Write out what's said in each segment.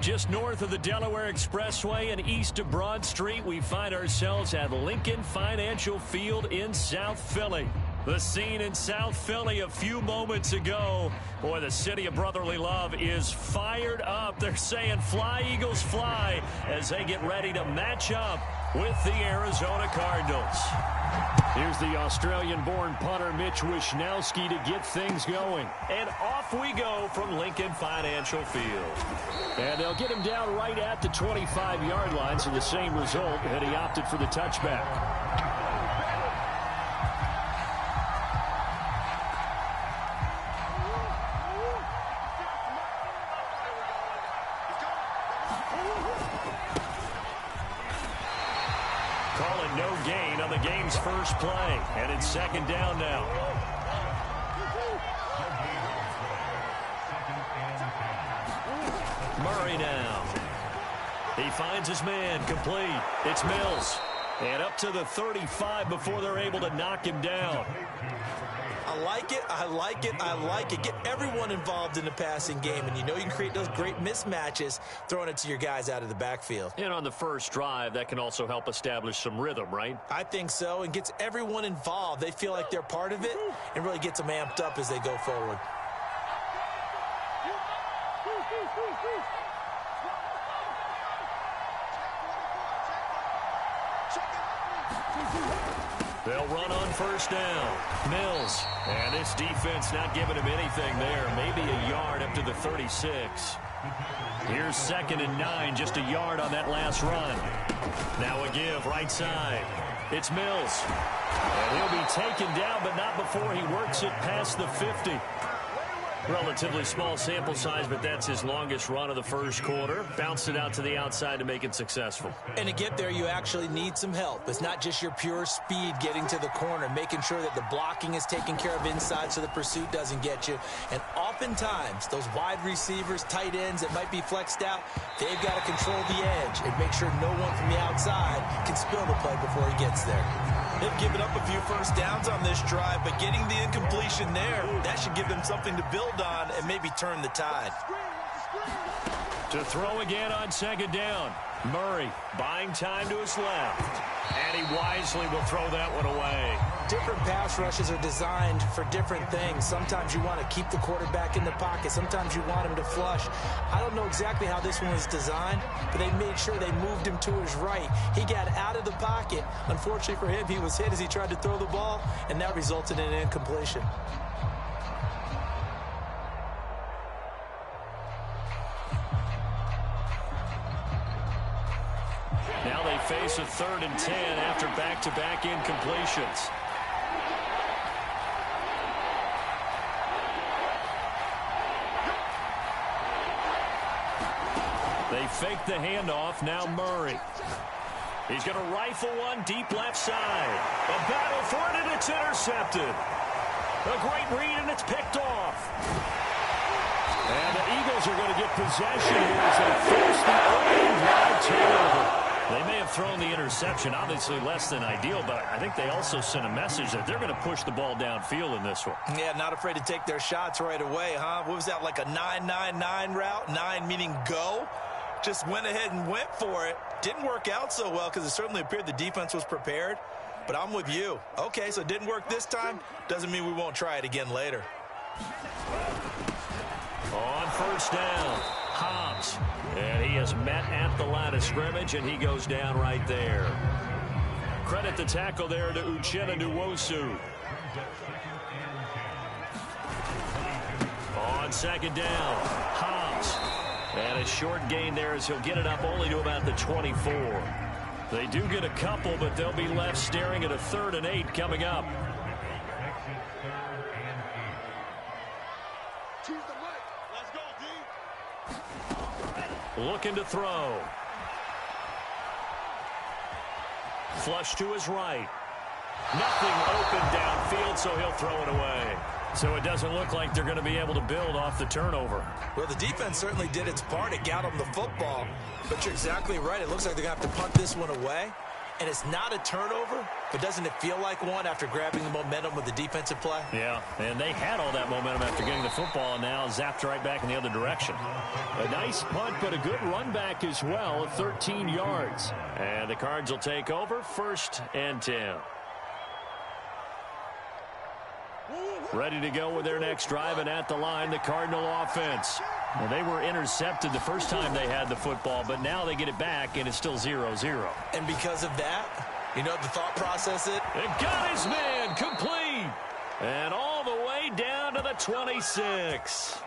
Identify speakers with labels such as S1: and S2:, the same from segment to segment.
S1: Just north of the Delaware Expressway and east of Broad Street, we find ourselves at Lincoln Financial Field in South Philly. The scene in South Philly a few moments ago. Boy, the city of brotherly love is fired up. They're saying fly, Eagles, fly, as they get ready to match up with the Arizona Cardinals. Here's the Australian-born punter Mitch Wishnowsky to get things going. And off we go from Lincoln Financial Field. And they'll get him down right at the 25-yard line, so the same result, and he opted for the touchback. Calling no gain on the game's first play. And it's second down now. Murray now. He finds his man complete. It's Mills. And up to the 35 before they're able to knock him down.
S2: I like it, I like it, I like it. Get everyone involved in the passing game, and you know you can create those great mismatches throwing it to your guys out of the backfield.
S1: And on the first drive, that can also help establish some rhythm, right?
S2: I think so, and gets everyone involved. They feel like they're part of it and really gets them amped up as they go forward.
S3: They'll run on first down. Mills. And this defense not giving him anything there. Maybe a yard up to the 36. Here's 2nd and 9. Just a yard on that last run. Now a give right side. It's Mills. And he'll be taken down, but not before he works it past the 50. Relatively small sample size, but that's his longest run of the first quarter. Bounced it out to the outside to make it successful.
S2: And to get there, you actually need some help. It's not just your pure speed getting to the corner, making sure that the blocking is taken care of inside so the pursuit doesn't get you. And oftentimes, those wide receivers, tight ends that might be flexed out, they've got to control the edge and make sure no one from the outside can spill the play before he gets there. They've given up a few first downs on this drive, but getting the incompletion there, that should give them something to build on and maybe turn the tide.
S3: To throw again on 2nd down. Murray buying time to his left. And he wisely will throw that one away.
S2: Different pass rushes are designed for different things. Sometimes you want to keep the quarterback in the pocket. Sometimes you want him to flush. I don't know exactly how this one was designed, but they made sure they moved him to his right. He got out of the pocket. Unfortunately for him, he was hit as he tried to throw the ball, and that resulted in an incompletion.
S3: Now they face a 3rd and 10 after back-to-back incompletions. They fake the handoff. Now Murray. He's going to rifle one deep left side. A battle for it, and it's intercepted. A great read, and it's picked off. And the Eagles are going to get possession here as they force the opening drive turnover. They may have thrown the interception, obviously less than ideal, but I think they also sent a message that they're going to push the ball downfield in this one.
S2: Yeah, not afraid to take their shots right away, huh? What was that, like a 9-9-9 route? 9 meaning go? Just went ahead and went for it. Didn't work out so well because it certainly appeared the defense was prepared. But I'm with you. Okay, so it didn't work this time. Doesn't mean we won't try it again later.
S3: On first down, Hobbs. And he is met at the line of scrimmage, and he goes down right there. Credit the tackle there to Uchenna Nwosu. On 2nd down, Hobbs. And a short gain there as he'll get it up only to about the 24. They do get a couple, but they'll be left staring at a 3rd and 8 coming up. Looking to throw. Flush to his right. Nothing open downfield, so he'll throw it away. So it doesn't look like they're going to be able to build off the turnover.
S2: Well, the defense certainly did its part. It got them the football. But you're exactly right. It looks like they're going to have to punt this one away. And it's not a turnover, but doesn't it feel like one after grabbing the momentum with the defensive play?
S1: Yeah, and they had all that momentum after getting the football, and now zapped right back in the other direction. A nice punt, but a good run back as well, 13 yards. And the Cards will take over, 1st and 10. Ready to go with their next drive, and at the line, the Cardinal offense. Well, they were intercepted the first time they had the football, but now they get it back, and it's still 0-0.
S2: And because of that, you know what the thought process is?
S1: It got his man complete. And all the way down to the 26.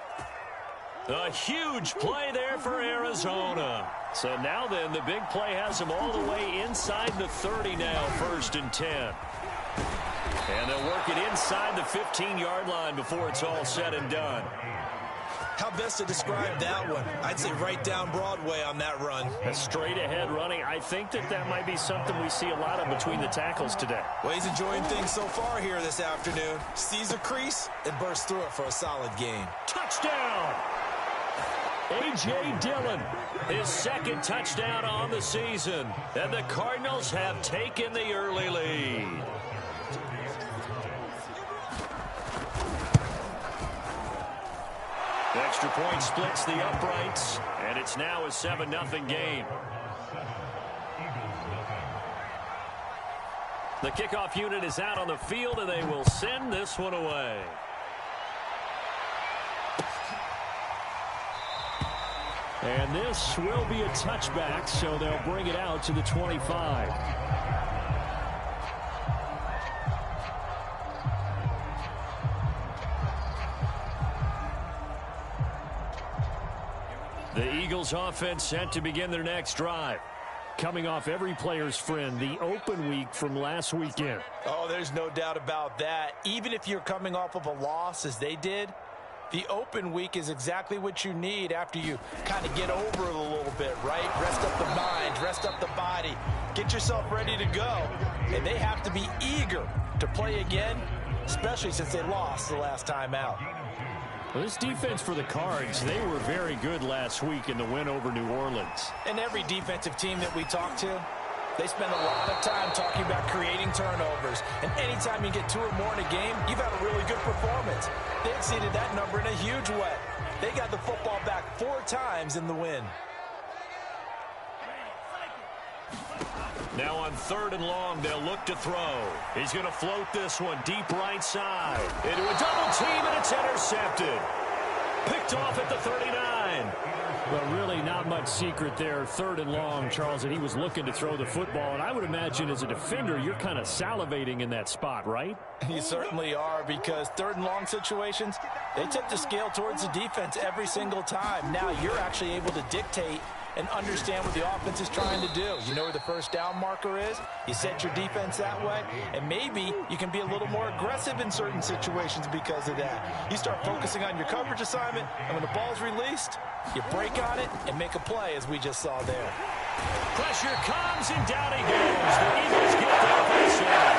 S1: A huge play there for Arizona. So now then, the big play has them all the way inside the 30 now, 1st and 10. And they'll work it inside the 15-yard line before it's all said and done.
S2: How best to describe that one? I'd say right down Broadway on that run.
S1: A straight-ahead running. I think that might be something we see a lot of between the tackles today.
S2: Well, he's enjoying things so far here this afternoon. Sees a crease and bursts through it for a solid gain.
S1: Touchdown! A.J. Dillon, his 2nd touchdown on the season. And the Cardinals have taken the early lead. Extra point splits the uprights, and it's now a 7-0 game. The kickoff unit is out on the field, and they will send this one away. And this will be a touchback, so they'll bring it out to the 25. The Eagles offense set to begin their next drive. Coming off every player's friend, the open week from last weekend.
S2: Oh, there's no doubt about that. Even if you're coming off of a loss as they did, the open week is exactly what you need after you kind of get over it a little bit, right? Rest up the mind, rest up the body, get yourself ready to go. And they have to be eager to play again, especially since they lost the last time out.
S1: Well, this defense for the Cards, they were very good last week in the win over New Orleans.
S2: And every defensive team that we talk to, they spend a lot of time talking about creating turnovers. And anytime you get 2 or more in a game, you've had a really good performance. They exceeded that number in a huge way. They got the football back 4 times in the win.
S1: Now on 3rd and long, they'll look to throw. He's going to float this one deep right side. Into a double team, and it's intercepted. Picked off at the 39. But really not much secret there. 3rd and long, Charles, and he was looking to throw the football. And I would imagine as a defender, you're kind of salivating in that spot, right?
S2: You certainly are, because 3rd and long situations, they tip the scale towards the defense every single time. Now you're actually able to dictate and understand what the offense is trying to do. You know where the first down marker is. You set your defense that way, and maybe you can be a little more aggressive in certain situations because of that. You start focusing on your coverage assignment, and when the ball's released, you break on it and make a play, as we just saw there.
S1: Pressure comes, and down he goes. The Eagles get there for the sack.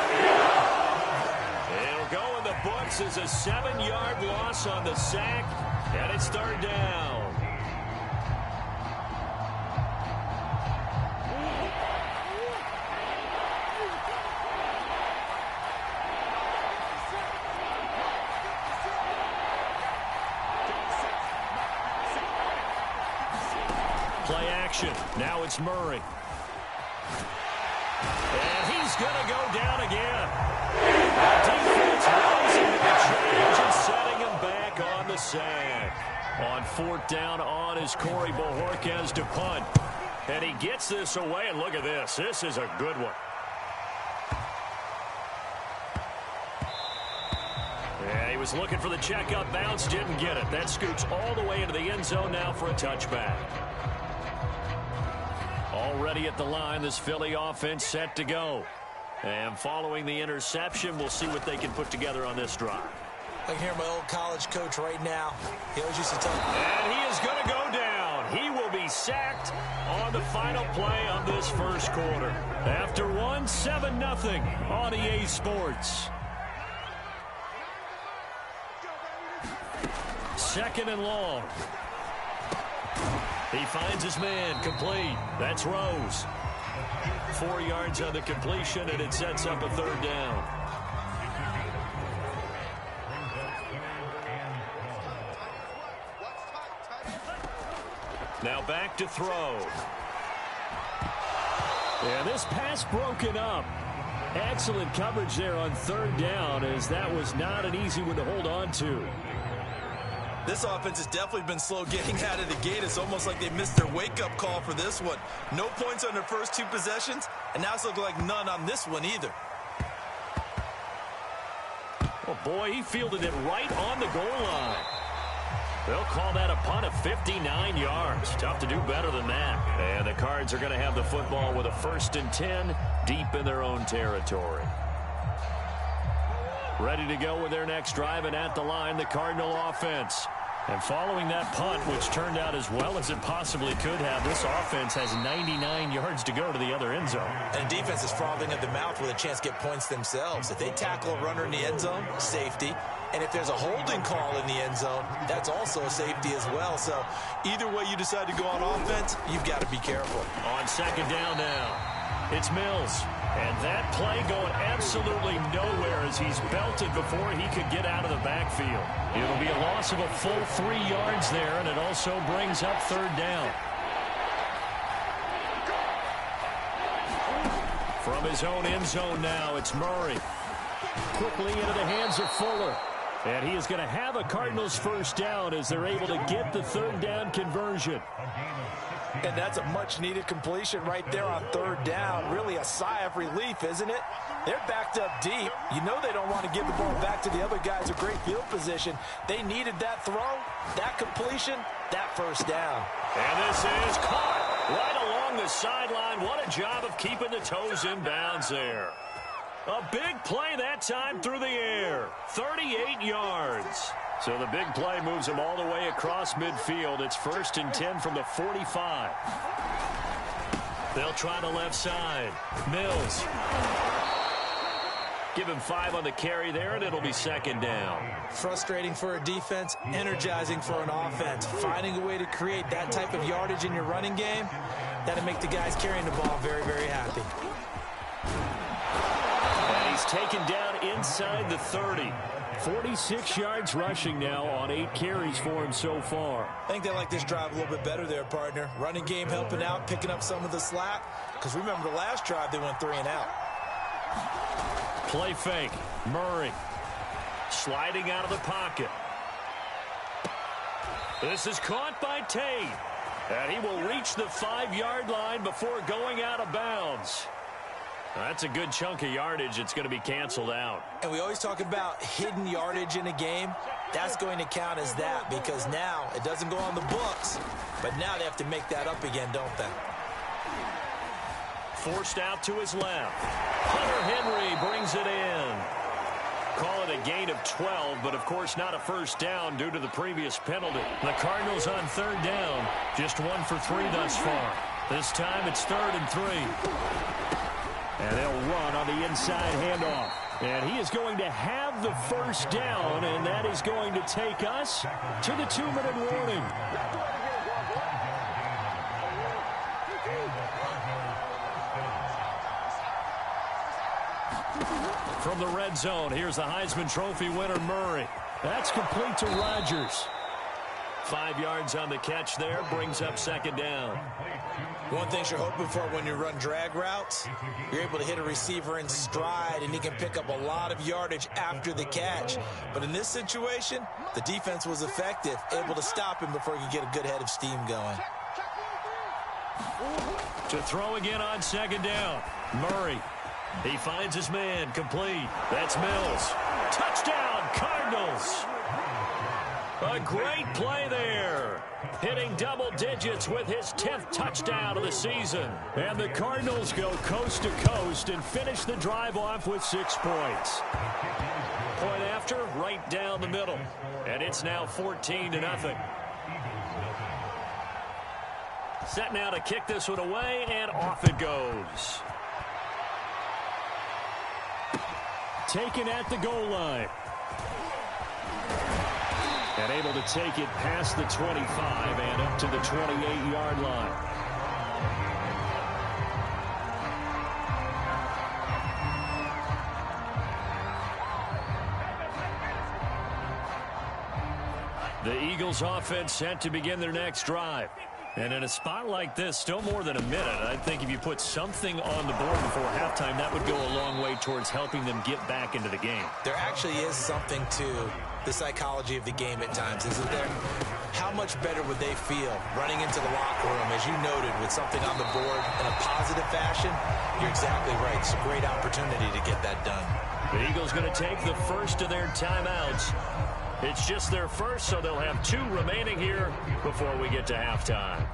S1: It'll go in the books as a 7-yard loss on the sack, and it's 3rd down. Play action. Now it's Murray. And he's going to go down again. The defense rising to the challenge and setting him back on the sack. On 4th down on is Corey Bojorquez to punt. And he gets this away, and look at this. This is a good one. Yeah, he was looking for the checkup bounce, didn't get it. That scoots all the way into the end zone now for a touchback. Already at the line, this Philly offense set to go. And following the interception, we'll see what they can put together on this drive.
S2: I can hear my old college coach right now. He always used to tell me.
S1: And he is going to go down. He will be sacked on the final play of this first quarter. After 7-0 on EA Sports. 2nd and long. He finds his man complete. That's Rose. 4 yards on the completion, and it sets up a 3rd down. Now back to throw. And this pass broken up. Excellent coverage there on 3rd down, as that was not an easy one to hold on to.
S2: This offense has definitely been slow getting out of the gate. It's almost like they missed their wake-up call for this one. No points on their first 2 possessions, and now it's looking like none on this one either.
S1: Oh, boy, he fielded it right on the goal line. They'll call that a punt of 59 yards. Tough to do better than that. And the Cards are going to have the football with a 1st and 10 deep in their own territory. Ready to go with their next drive, and at the line, the Cardinal offense. And following that punt, which turned out as well as it possibly could have, this offense has 99 yards to go to the other end zone.
S2: And defense is frothing at the mouth with a chance to get points themselves. If they tackle a runner in the end zone, safety. And if there's a holding call in the end zone, that's also a safety as well. So either way you decide to go on offense, you've got to be careful.
S1: On 2nd down now, it's Mills. And that play going absolutely nowhere as he's belted before he could get out of the backfield. It'll be a loss of a full 3 yards there, and it also brings up 3rd down. From his own end zone now, it's Murray. Quickly into the hands of Fuller. And he is going to have a Cardinals 1st down as they're able to get the 3rd down conversion.
S2: And that's a much-needed completion right there on 3rd down. Really a sigh of relief, isn't it? They're backed up deep. You know they don't want to give the ball back to the other guys in great field position. They needed that throw, that completion, that 1st down.
S1: And this is caught right along the sideline. What a job of keeping the toes in bounds there. A big play that time through the air. 38 yards. So the big play moves them all the way across midfield. It's 1st and 10 from the 45. They'll try the left side. Mills. Give him 5 on the carry there, and it'll be 2nd down.
S2: Frustrating for a defense, energizing for an offense. Finding a way to create that type of yardage in your running game, that'll make the guys carrying the ball very, very happy.
S1: And he's taken down inside the 30. 46 yards rushing now on 8 carries for him so far.
S2: I think they like this drive a little bit better there, partner. Running game helping out, picking up some of the slack. Because remember the last drive, they went 3 and out.
S1: Play fake. Murray sliding out of the pocket. This is caught by Tate. And he will reach the 5-yard line before going out of bounds. That's a good chunk of yardage. It's going to be canceled out.
S2: And we always talk about hidden yardage in a game. That's going to count as that because now it doesn't go on the books, but now they have to make that up again, don't they?
S1: Forced out to his left. Hunter Henry brings it in. Call it a gain of 12, but of course not a 1st down due to the previous penalty. The Cardinals on 3rd down. Just 1 for 3 thus far. This time it's 3rd and 3. And they'll run on the inside handoff. And he is going to have the 1st down, and that is going to take us to the 2-minute warning. From the red zone, here's the Heisman Trophy winner, Murray. That's complete to Rodgers. 5 yards on the catch there, brings up 2nd down.
S2: One thing you're hoping for when you run drag routes, you're able to hit a receiver in stride, and he can pick up a lot of yardage after the catch. But in this situation, the defense was effective, able to stop him before he could get a good head of steam going.
S1: To throw again on 2nd down. Murray. He finds his man, complete. That's Mills. Touchdown, Cardinals. A great play there. Hitting double digits with his 10th touchdown of the season. And the Cardinals go coast to coast and finish the drive off with 6 points. Point after, right down the middle. And it's now 14-0. Set now to kick this one away, and off it goes. Taken at the goal line. And able to take it past the 25 and up to the 28-yard line. The Eagles offense set to begin their next drive. And in a spot like this, still more than a minute, I think if you put something on the board before halftime, that would go a long way towards helping them get back into the game.
S2: There actually is something to the psychology of the game at times, isn't there? How much better would they feel running into the locker room, as you noted, with something on the board in a positive fashion? You're exactly right. It's a great opportunity to get that done.
S1: The Eagles going to take the first of their timeouts. It's just their first, so they'll have 2 remaining here before we get to halftime.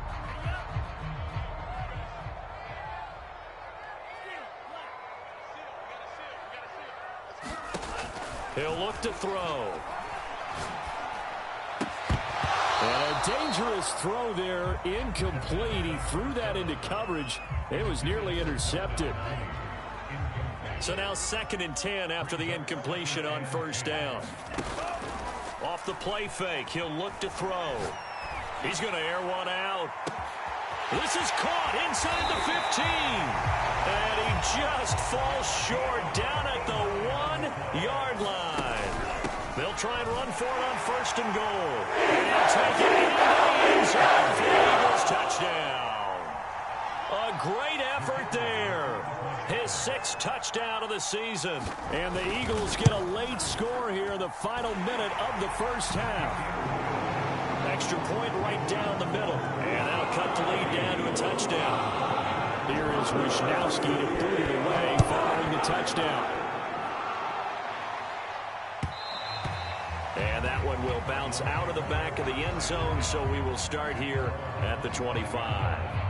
S1: He'll look to throw. And a dangerous throw there, incomplete. He threw that into coverage. It was nearly intercepted. So now 2nd and 10 after the incompletion on first down. Off the play fake, he'll look to throw. He's going to air one out. This is caught inside the 15. And he just falls short down at the 1-yard line. They'll try and run for it on 1st and goal. And he'll take it into the end zone for the Eagles touchdown. A great effort there. His 6th touchdown of the season. And the Eagles get a late score here in the final minute of the first half. Extra point right down the middle. And that'll cut the lead down to a touchdown. Here is Wisnowski to boot it away following the touchdown. And that one will bounce out of the back of the end zone, so we will start here at the 25.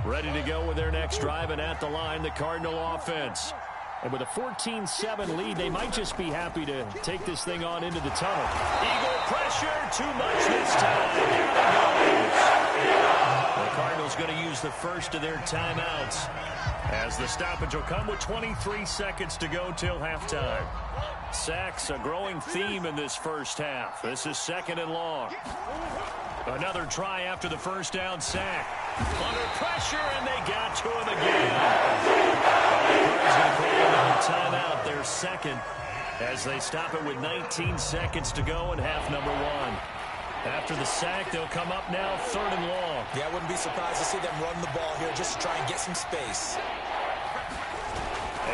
S1: Ready to go with their next drive, and at the line, the Cardinal offense. And with a 14-7 lead, they might just be happy to take this thing on into the tunnel. Eagle pressure, too much this time. There it goes. The Cardinals going to use the first of their timeouts, as the stoppage will come with 23 seconds to go till halftime. Sacks, a growing theme in this first half. This is 2nd and long. Another try after the first down sack. Under pressure, and they got to him again. The Cards going to call another timeout, their 2nd, as they stop it with 19 seconds to go in half number 1. After the sack, they'll come up now 3rd and long.
S2: Yeah, I wouldn't be surprised to see them run the ball here just to try and get some space.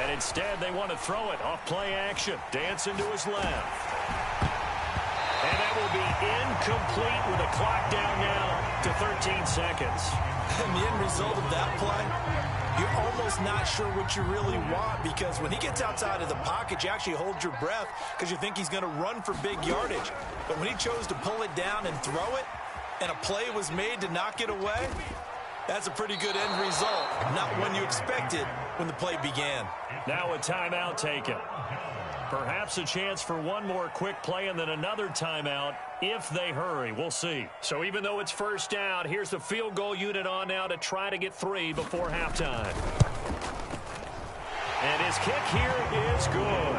S1: And instead, they want to throw it off play action. Dancing to his left. And that will be incomplete with the clock down now to 13 seconds.
S2: And the end result of that play, you're almost not sure what you really want, because when he gets outside of the pocket, you actually hold your breath because you think he's going to run for big yardage. But when he chose to pull it down and throw it, and a play was made to knock it away, that's a pretty good end result. Not one you expected when the play began.
S1: Now a timeout taken. Perhaps a chance for one more quick play and then another timeout if they hurry. We'll see. So even though it's first down, here's the field goal unit on now to try to get 3 before halftime. And his kick here is good.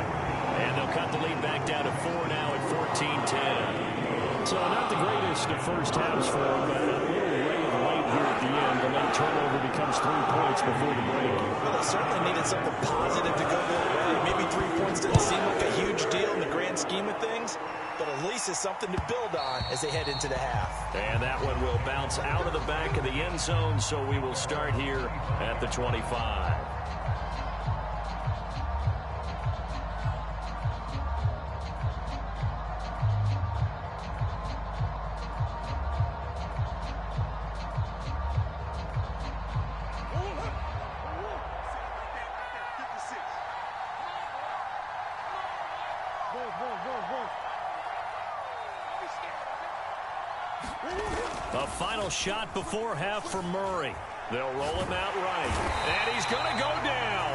S1: And they'll cut the lead back down to 4 now at 14-10. So not the greatest of first halves for him, but a little ray of light here at the end. The late turnover becomes 3 points before the break.
S2: Well, they certainly needed something positive to go their way. Maybe 3 points doesn't seem like a huge deal in the grand scheme of things, but at least it's something to build on as they head into the half.
S1: And that one will bounce out of the back of the end zone, so we will start here at the 25. A final shot before half for Murray. They'll roll him out right. And he's going to go down.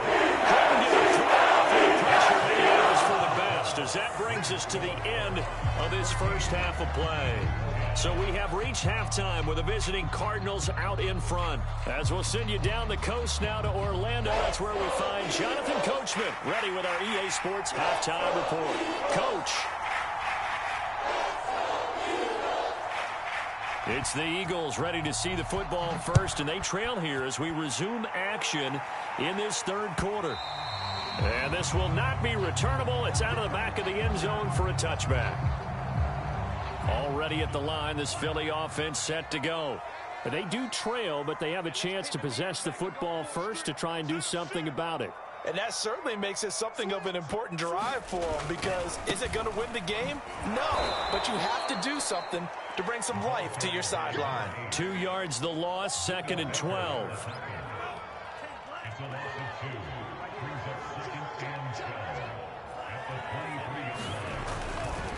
S1: Couldn't get a throw off, and the pressure maybe was for the best, as that brings brings us to the end of this first half of play. So we have reached halftime with the visiting Cardinals out in front. As we'll send you down the coast now to Orlando, that's where we find Jonathan Coachman ready with our EA Sports halftime report. Coach. It's the Eagles ready to see the football first, and they trail here as we resume action in this third quarter. And this will not be returnable. It's out of the back of the end zone for a touchback. Already at the line, this Philly offense set to go. They do trail, but they have a chance to possess the football first to try and do something about it.
S2: And that certainly makes it something of an important drive for them, because is it going to win the game? No, but you have to do something to bring some life to your sideline.
S1: 2 yards the loss, 2nd and 12.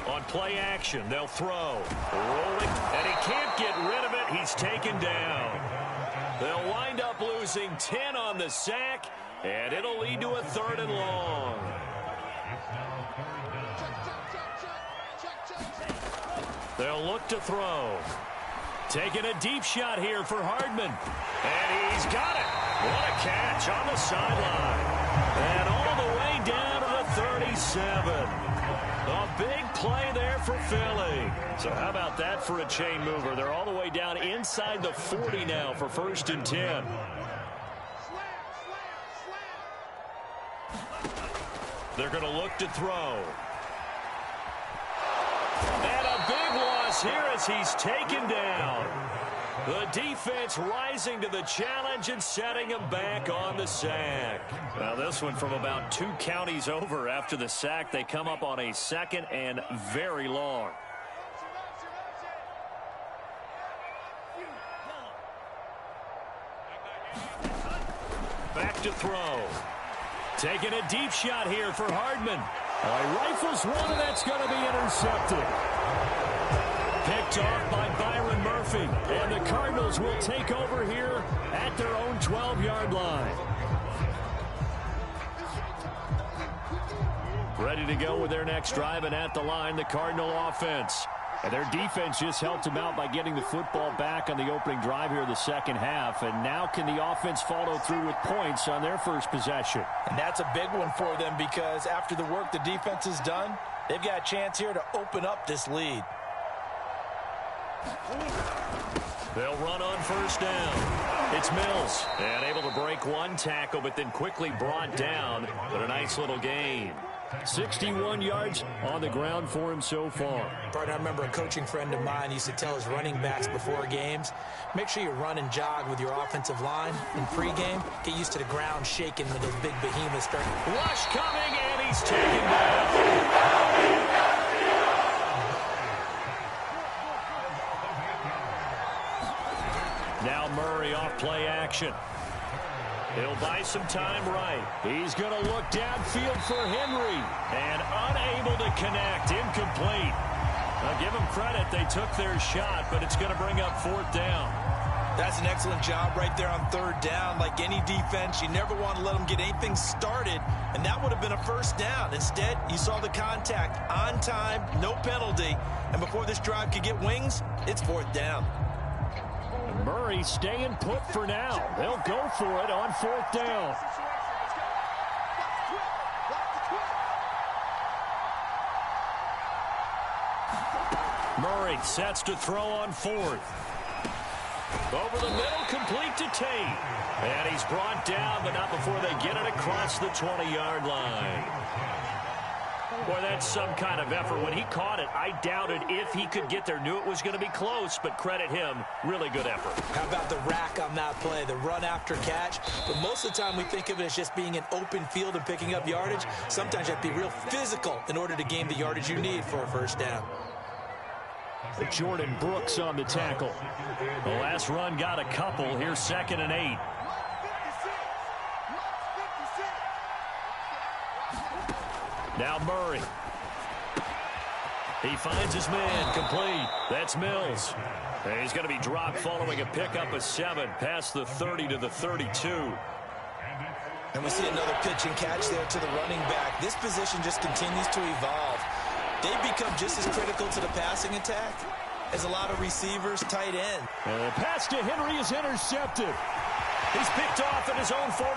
S1: On play action, they'll throw. Rolling, and he can't get rid of it. He's taken down. They'll wind up losing 10 on the sack, and it'll lead to a 3rd and long. They'll look to throw. Taking a deep shot here for Hardman. And he's got it. What a catch on the sideline. And all the way down to the 37. A big play there for Philly. So how about that for a chain mover? They're all the way down inside the 40 now for 1st and 10. They're going to look to throw. And a big loss here as he's taken down. The defense rising to the challenge and setting him back on the sack. Now this one from about 2 counties over after the sack. They come up on a 2nd and very long. Back to throw. Taking a deep shot here for Hardman. He rifles one, and that's going to be intercepted. Picked off by Byron Murphy. And the Cardinals will take over here at their own 12-yard line. Ready to go with their next drive, and at the line, the Cardinal offense. And their defense just helped them out by getting the football back on the opening drive here in the second half. And now can the offense follow through with points on their first possession? And that's a big one for them, because after the work the defense has done, they've got a chance here to open up this lead. They'll run on 1st down. It's Mills. And able to break one tackle, but then quickly brought down. But a nice little gain. 61 yards on the ground for him so far. Partner, I remember a coaching friend of mine used to tell his running backs before games, make sure you run and jog with your offensive line in pregame. Get used to the ground shaking when those big behemoths start. Rush coming, and he's taken down. Now Murray off play action. He'll buy some time right. He's going to look downfield for Henry. And unable to connect. Incomplete. I'll give them credit. They took their shot, but it's going to bring up 4th down. That's an excellent job right there on 3rd down. Like any defense, you never want to let them get anything started, and that would have been a 1st down. Instead, you saw the contact on time, no penalty, and before this drive could get wings, it's 4th down. Murray staying put for now. They'll go for it on 4th down. Murray sets to throw on 4th. Over the middle, complete to Tate. And he's brought down, but not before they get it across the 20-yard line. Boy, that's some kind of effort. When he caught it, I doubted if he could get there. Knew it was going to be close, but credit him. Really good effort. How about the rack on that play, the run after catch? But most of the time we think of it as just being an open field and picking up yardage. Sometimes you have to be real physical in order to gain the yardage you need for a 1st down. Jordan Brooks on the tackle. The last run got a couple. Here's 2nd and 8. Now Murray. He finds his man, complete. That's Mills. And he's going to be dropped following a pickup of 7 past the 30 to the 32. And we see another pitch and catch there to the running back. This position just continues to evolve.
S2: They've become just as critical to the passing attack as a lot of receivers, tight end.
S1: And the pass to Henry is intercepted. He's picked off at his own 46.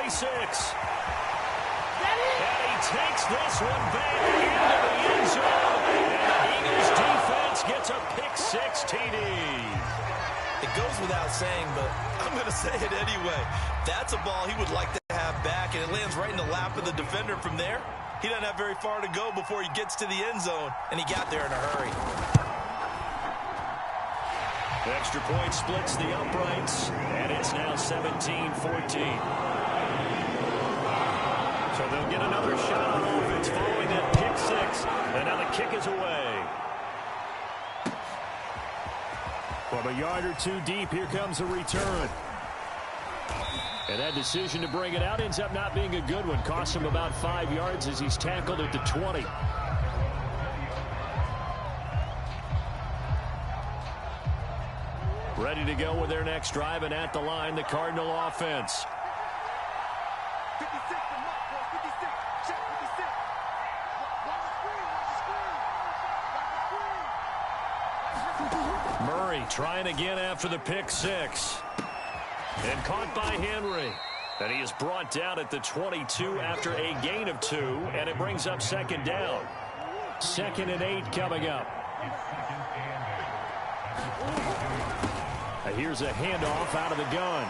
S1: And he takes this one back into the end zone. And the Eagles defense gets a pick-6 TD.
S2: It goes without saying, but I'm going to say it anyway. That's a ball he would like to have back, and it lands right in the lap of the defender from there. He doesn't have very far to go before he gets to the end zone, and he got there in a hurry.
S1: The extra point splits the uprights, and it's now 17-14. So they'll get another shot on offense following that pick-6, and now the kick is away. From a yard or two deep, here comes a return. And that decision to bring it out ends up not being a good one. Costs him about 5 yards as he's tackled at the 20. Ready to go with their next drive, and at the line, the Cardinal offense.
S4: 56, check 56.
S1: Murray trying again after the pick-6. And caught by Henry. And he is brought down at the 22 after a gain of 2, and it brings up second down. 2nd and 8 coming up. Here's a handoff out of the gun.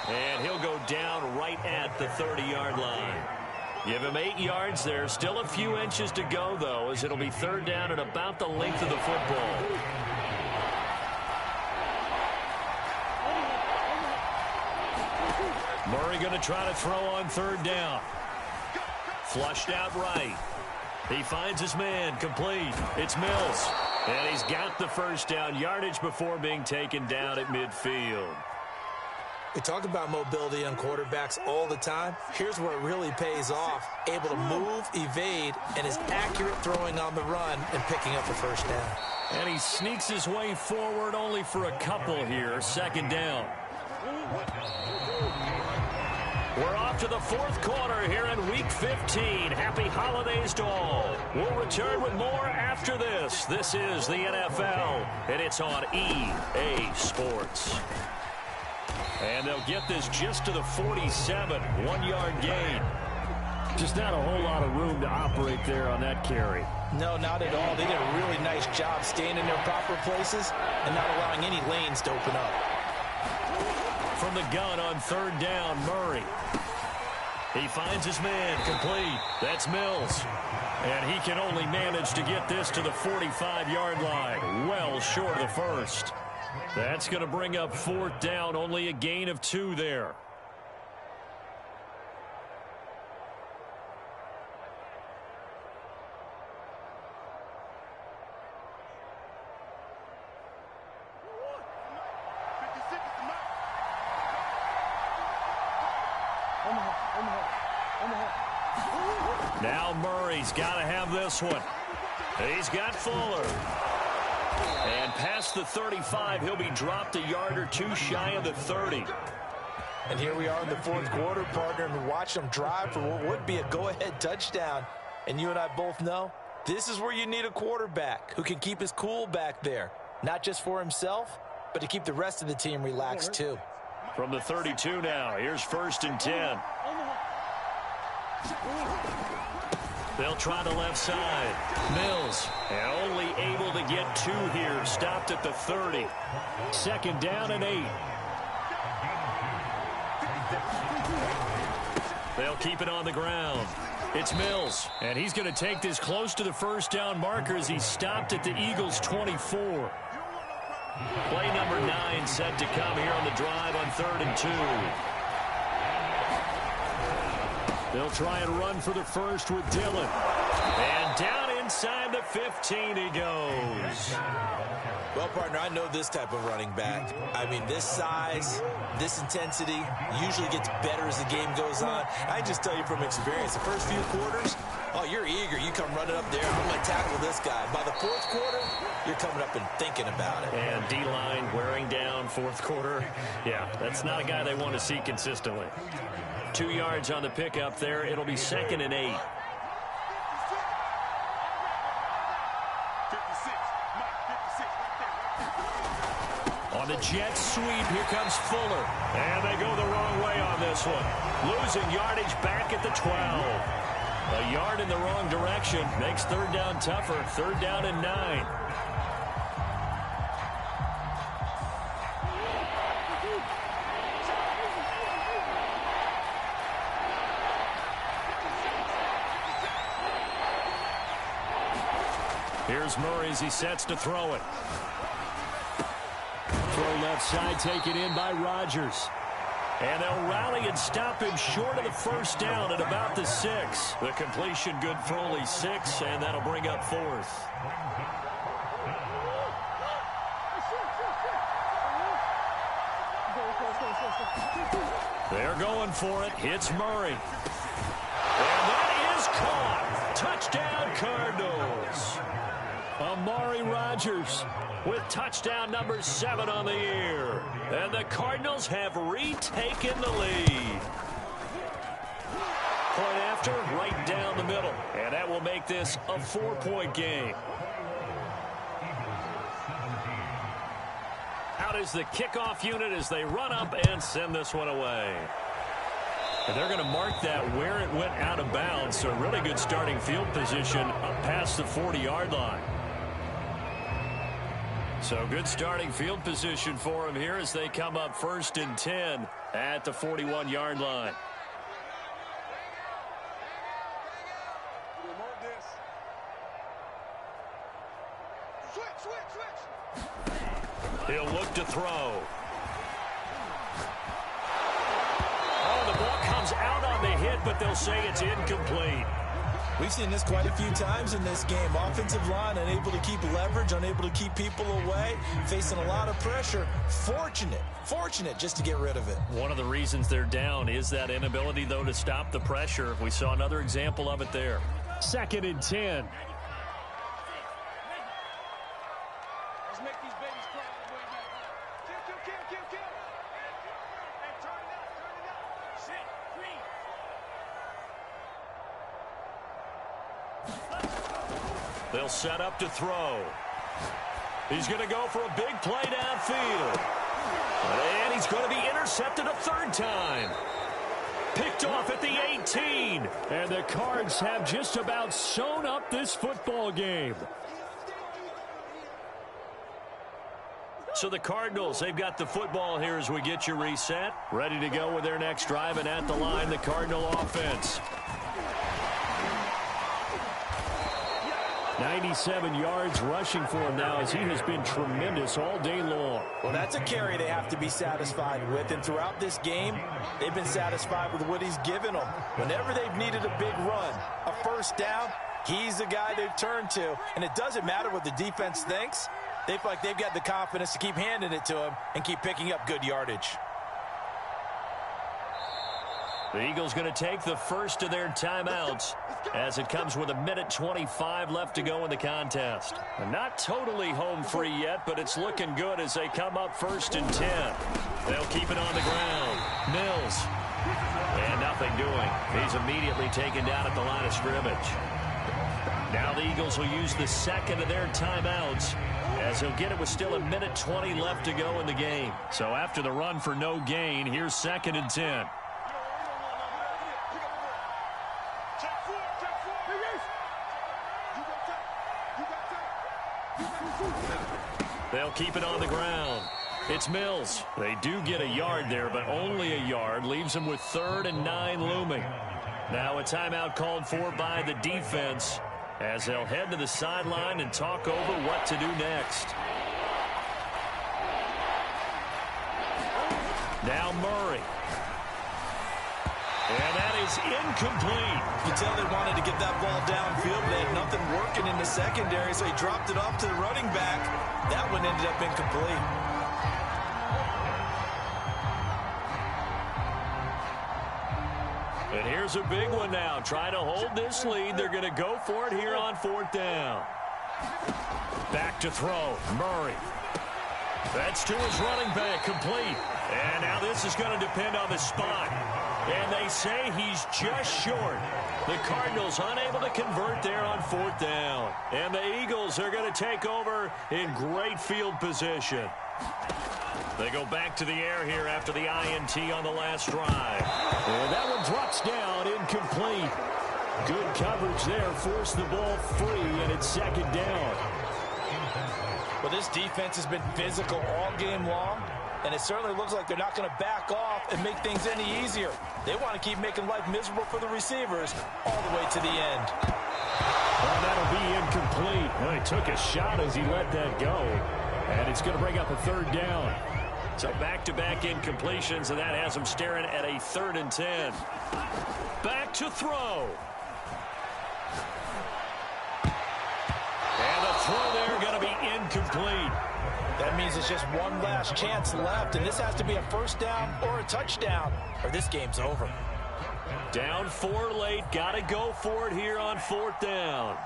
S1: And he'll go down right at the 30-yard line. Give him 8 yards there. Still a few inches to go, though, as it'll be 3rd down and about the length of the football. Murray going to try to throw on 3rd down. Flushed out right. He finds his man, complete. It's Mills. And he's got the 1st down yardage before being taken down at midfield.
S2: We talk about mobility on quarterbacks all the time. Here's where it really pays off. Able to move, evade, and is accurate throwing on the run and picking up the 1st down.
S1: And he sneaks his way forward only for a couple here. 2nd down. We're off to the 4th quarter here in Week 15. Happy holidays to all. We'll return with more after this. This is the NFL, and it's on EA Sports. And they'll get this just to the 47. 1-yard gain. Just not a whole lot of room to operate there on that carry.
S2: No, not at all. They did a really nice job staying in their proper places and not allowing any lanes to open up.
S1: From the gun on 3rd down, Murray. He finds his man, complete. That's Mills. And he can only manage to get this to the 45-yard line. Well short of the 1st. That's going to bring up 4th down, only a gain of 2 there. Now Murray's got to have this one. He's got Fuller. And past the 35, he'll be dropped a yard or 2 shy of the 30.
S2: And here we are in the 4th quarter, partner, and watch them drive for what would be a go-ahead touchdown. And you and I both know this is where you need a quarterback who can keep his cool back there. Not just for himself, but to keep the rest of the team relaxed too.
S1: From the 32 now, here's 1st and 10. They'll try the left side. Mills, and only able to get 2 here. Stopped at the 30. 2nd down and 8. They'll keep it on the ground. It's Mills, and he's going to take this close to the 1st down marker as he's stopped at the Eagles' 24. Play number 9 set to come here on the drive on 3rd and 2. They'll try and run for the 1st with Dillon. And down inside the 15 he goes.
S2: Well, partner, I know this type of running back. I mean, this size, this intensity usually gets better as the game goes on. I just tell you from experience, the first few quarters, oh, you're eager. You come running up there. I'm going to tackle this guy. By the 4th quarter, you're coming up and thinking about it.
S1: And D-line wearing down 4th quarter. Yeah, that's not a guy they want to see consistently. 2 yards on the pickup there. It'll be 2nd and 8. the Jets sweep. Here comes Fuller. And they go the wrong way on this one. Losing yardage back at the 12. A yard in the wrong direction makes third down tougher. Third down and 9. Here's Murray as he sets to throw it. Throw left side taken in by Rodgers. And they'll rally and stop him short of the first down at about the 6. The completion good for only 6, and that'll bring up 4th. They're going for it. Hits Murray. And that is caught. Touchdown, Cardinals. Amari Rodgers with touchdown number 7 on the year. And the Cardinals have retaken the lead. Point after, right down the middle. And that will make this a 4-point game. Out is the kickoff unit as they run up and send this one away. And they're going to mark that where it went out of bounds. So really good starting field position up past the 40-yard line. So good starting field position for them here as they come up 1st and 10 at the 41-yard line. He'll look to throw. Oh, the ball comes out on the hit, but they'll say it's incomplete.
S2: We've seen this quite a few times in this game. Offensive line unable to keep leverage, unable to keep people away, facing a lot of pressure. Fortunate just to get rid of it.
S1: One of the reasons they're down is that inability, though, to stop the pressure. We saw another example of it there. 2nd and 10.
S4: Let's make these babies cry on the way back. Kill. And turn it up. Set, green.
S1: They'll set up to throw. He's going to go for a big play downfield. And he's going to be intercepted a 3rd time. Picked off at the 18. And the Cards have just about sewn up this football game. So the Cardinals, they've got the football here as we get you reset. Ready to go with their next drive, and at the line, the Cardinal offense. 97 yards rushing for him now as he has been tremendous all day long.
S2: Well, that's a carry they have to be satisfied with. And throughout this game, they've been satisfied with what he's given them. Whenever they've needed a big run, a 1st down, he's the guy they've turned to. And it doesn't matter what the defense thinks. They feel like they've got the confidence to keep handing it to him and keep picking up good yardage.
S1: The Eagles going to take the first of their timeouts as it comes with 1:25 left to go in the contest. Not totally home free yet, but it's looking good as they come up 1st and 10. They'll keep it on the ground. Mills. And nothing doing. He's immediately taken down at the line of scrimmage. Now the Eagles will use the 2nd of their timeouts as he'll get it with still 1:20 left to go in the game. So after the run for no gain, here's 2nd and 10. They'll keep it on the ground. It's Mills. They do get a yard there, but only a yard. Leaves them with 3rd and 9 looming. Now a timeout called for by the defense as they'll head to the sideline and talk over what to do next. Now Murray. And that is incomplete.
S2: You tell they wanted to get that ball downfield. They had nothing working in the secondary, so he dropped it off to the running back. That one ended up incomplete.
S1: And here's a big one now. Trying to hold this lead. They're going to go for it here on 4th down. Back to throw. Murray. That's to his running back. Complete. And now this is going to depend on the spot. And they say he's just short. The Cardinals unable to convert there on 4th down. And the Eagles are going to take over in great field position. They go back to the air here after the INT on the last drive.
S3: And that one drops down, incomplete. Good coverage there, forced the ball free, and it's 2nd down.
S2: Well, this defense has been physical all game long, and it certainly looks like they're not going to back off and make things any easier. They want to keep making life miserable for the receivers all the way to the end.
S3: Well, that'll be incomplete. Well, he took a shot as he let that go, and it's going to bring up a 3rd down.
S1: So back-to-back incompletions, and that has them staring at a 3rd and 10. Back to throw. And the throw there going to be incomplete.
S2: That means it's just one last chance left, and this has to be a 1st down or a touchdown, or this game's over.
S1: Down 4 late. Got to go for it here on 4th down.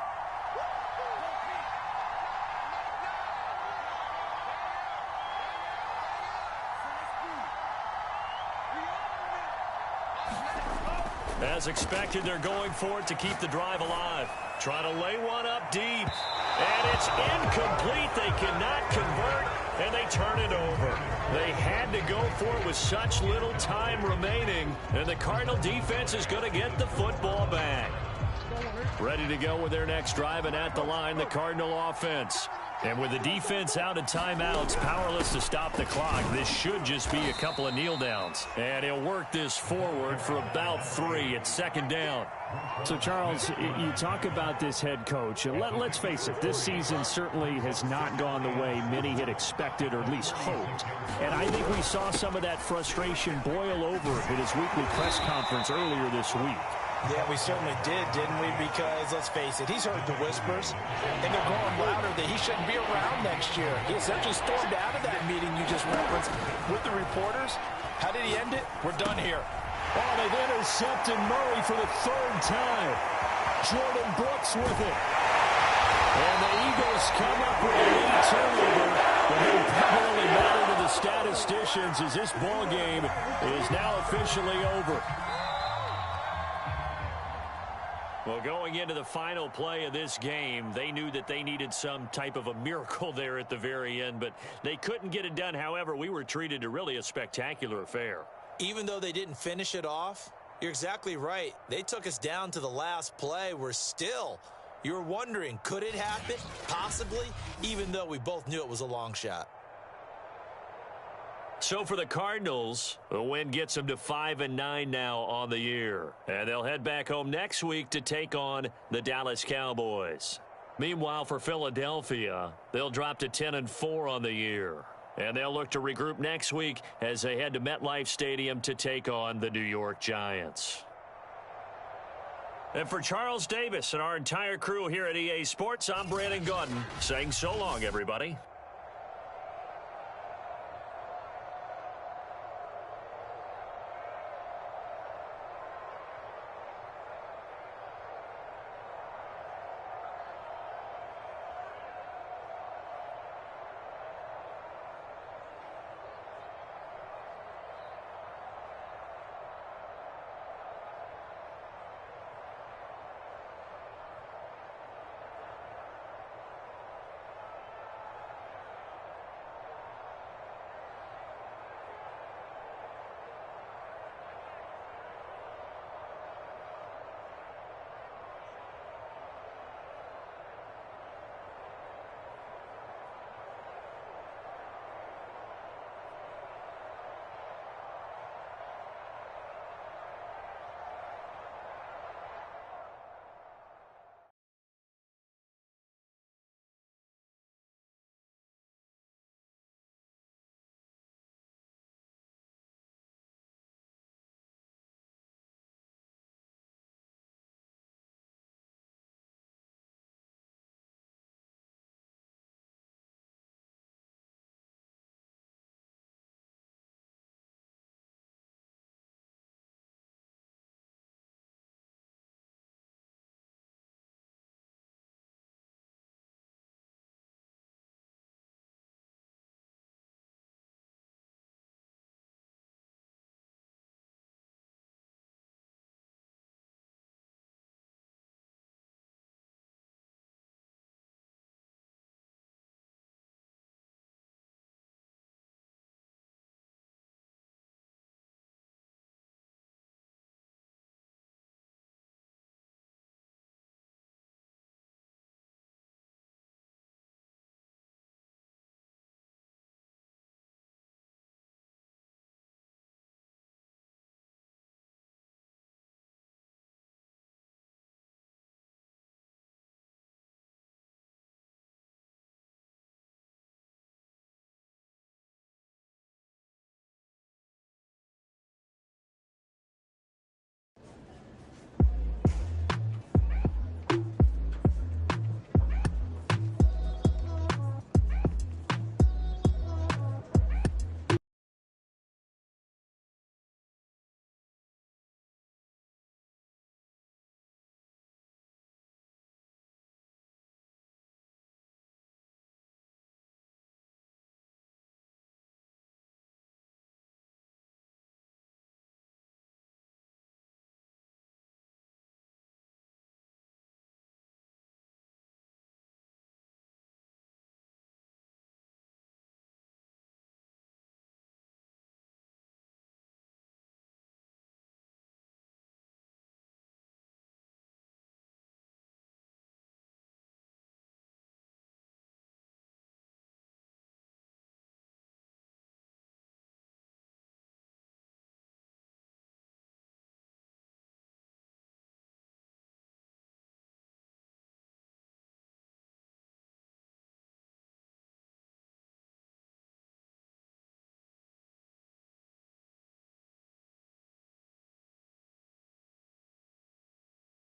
S1: As expected, they're going for it to keep the drive alive. Trying to lay one up deep. And it's incomplete. They cannot convert, and they turn it over. They had to go for it with such little time remaining, and the Cardinal defense is going to get the football back. Ready to go with their next drive, and at the line, the Cardinal offense. And with the defense out of timeouts, powerless to stop the clock, this should just be a couple of kneel downs. And he'll work this forward for about 3 at 2nd down.
S3: So, Charles, you talk about this head coach, and let's face it, this season certainly has not gone the way many had expected or at least hoped. And I think we saw some of that frustration boil over at his weekly press conference earlier this week.
S2: Yeah, we certainly did, didn't we? Because, let's face it, he's heard the whispers, and they're growing louder that he shouldn't be around next year. He essentially stormed out of that meeting you just referenced with the reporters. How did he end it? We're done here.
S3: Oh, they've intercepted Murray for the 3rd time. Jordan Brooks with it. And the Eagles come up with a late turnover. But it will probably matter to the statisticians as this ball game is now officially over.
S1: Well, going into the final play of this game, they knew that they needed some type of a miracle there at the very end, but they couldn't get it done. However, we were treated to really a spectacular affair.
S2: Even though they didn't finish it off, you're exactly right. They took us down to the last play. You were wondering, could it happen? Possibly, even though we both knew it was a long shot.
S1: So for the Cardinals, the win gets them to 5-9 now on the year. And they'll head back home next week to take on the Dallas Cowboys. Meanwhile, for Philadelphia, they'll drop to 10-4 on the year. And they'll look to regroup next week as they head to MetLife Stadium to take on the New York Giants. And for Charles Davis and our entire crew here at EA Sports, I'm Brandon Gaudin saying so long, everybody.